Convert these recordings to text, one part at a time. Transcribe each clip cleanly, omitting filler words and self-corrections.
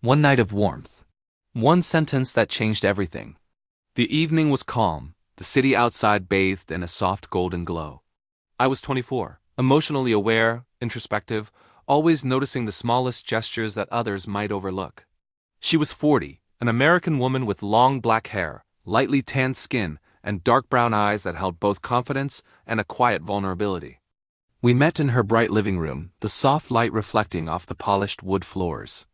One night of warmth. One sentence that changed everything. The evening was calm, the city outside bathed in a soft golden glow. I was 24, emotionally aware, introspective, always noticing the smallest gestures that others might overlook. She was 40, an American woman with long black hair, lightly tanned skin, and dark brown eyes that held both confidence and a quiet vulnerability. We met in her bright living room, the soft light reflecting off the polished wood floors.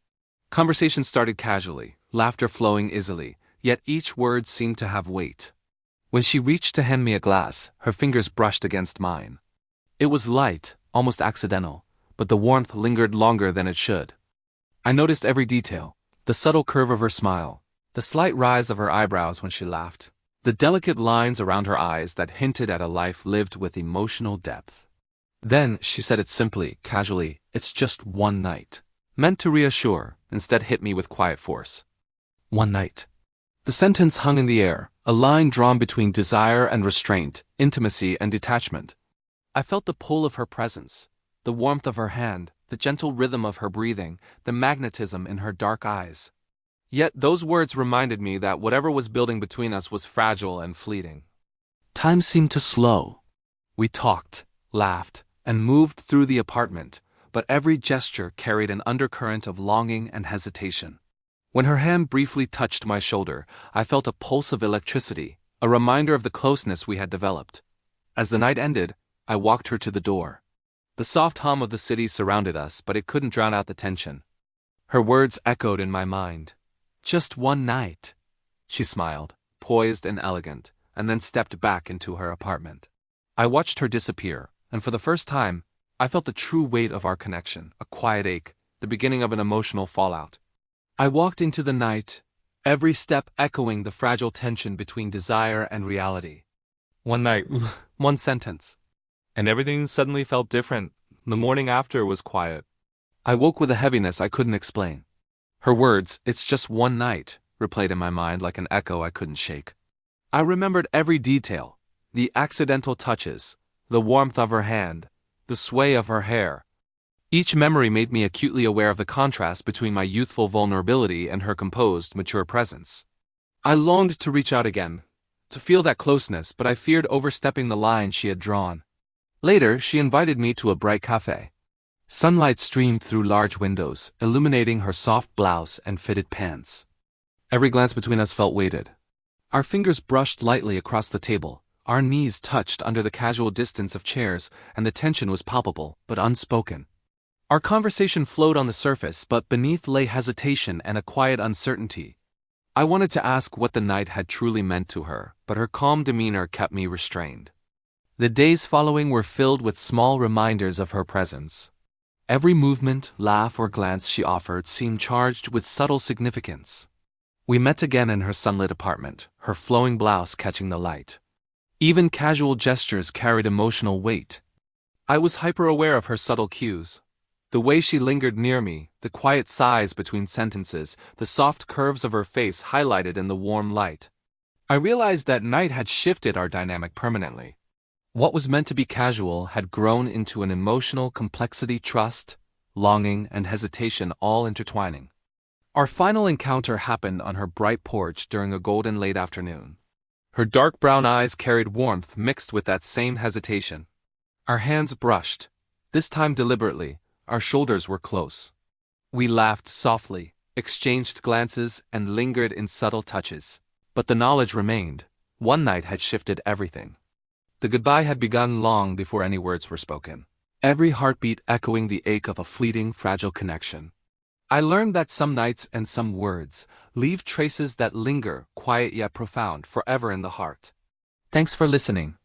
Conversation started casually, laughter flowing easily, yet each word seemed to have weight. When she reached to hand me a glass, her fingers brushed against mine. It was light, almost accidental, but the warmth lingered longer than it should. I noticed every detail, the subtle curve of her smile, the slight rise of her eyebrows when she laughed, the delicate lines around her eyes that hinted at a life lived with emotional depth. Then she said it simply, casually, "It's just one night." Meant to reassure, instead hit me with quiet force. One night. The sentence hung in the air, a line drawn between desire and restraint, intimacy and detachment. I felt the pull of her presence, the warmth of her hand, the gentle rhythm of her breathing, the magnetism in her dark eyes. Yet those words reminded me that whatever was building between us was fragile and fleeting. Time seemed to slow. We talked, laughed, and moved through the apartment, but every gesture carried an undercurrent of longing and hesitation. When her hand briefly touched my shoulder, I felt a pulse of electricity, a reminder of the closeness we had developed. As the night ended, I walked her to the door. The soft hum of the city surrounded us, but it couldn't drown out the tension. Her words echoed in my mind. "Just one night." She smiled, poised and elegant, and then stepped back into her apartment. I watched her disappear, and for the first time, I felt the true weight of our connection, a quiet ache, the beginning of an emotional fallout. I walked into the night, every step echoing the fragile tension between desire and reality. One night, one sentence. And everything suddenly felt different. The morning after was quiet. I woke with a heaviness I couldn't explain. Her words, "It's just one night," replayed in my mind like an echo I couldn't shake. I remembered every detail, the accidental touches, the warmth of her hand, the sway of her hair. Each memory made me acutely aware of the contrast between my youthful vulnerability and her composed, mature presence. I longed to reach out again, to feel that closeness, but I feared overstepping the line she had drawn. Later, she invited me to a bright cafe. Sunlight streamed through large windows, illuminating her soft blouse and fitted pants. Every glance between us felt weighted. Our fingers brushed lightly across the table, our knees touched under the casual distance of chairs, and the tension was palpable, but unspoken. Our conversation flowed on the surface, but beneath lay hesitation and a quiet uncertainty. I wanted to ask what the night had truly meant to her, but her calm demeanor kept me restrained. The days following were filled with small reminders of her presence. Every movement, laugh, or glance she offered seemed charged with subtle significance. We met again in her sunlit apartment, her flowing blouse catching the light. Even casual gestures carried emotional weight. I was hyper-aware of her subtle cues. The way she lingered near me, the quiet sighs between sentences, the soft curves of her face highlighted in the warm light. I realized that night had shifted our dynamic permanently. What was meant to be casual had grown into an emotional complexity, trust, longing, and hesitation all intertwining. Our final encounter happened on her bright porch during a golden late afternoon. Her dark brown eyes carried warmth mixed with that same hesitation. Our hands brushed, this time deliberately, our shoulders were close. We laughed softly, exchanged glances, and lingered in subtle touches. But the knowledge remained. One night had shifted everything. The goodbye had begun long before any words were spoken, every heartbeat echoing the ache of a fleeting, fragile connection. I learned that some nights and some words leave traces that linger, quiet yet profound, forever in the heart. Thanks for listening.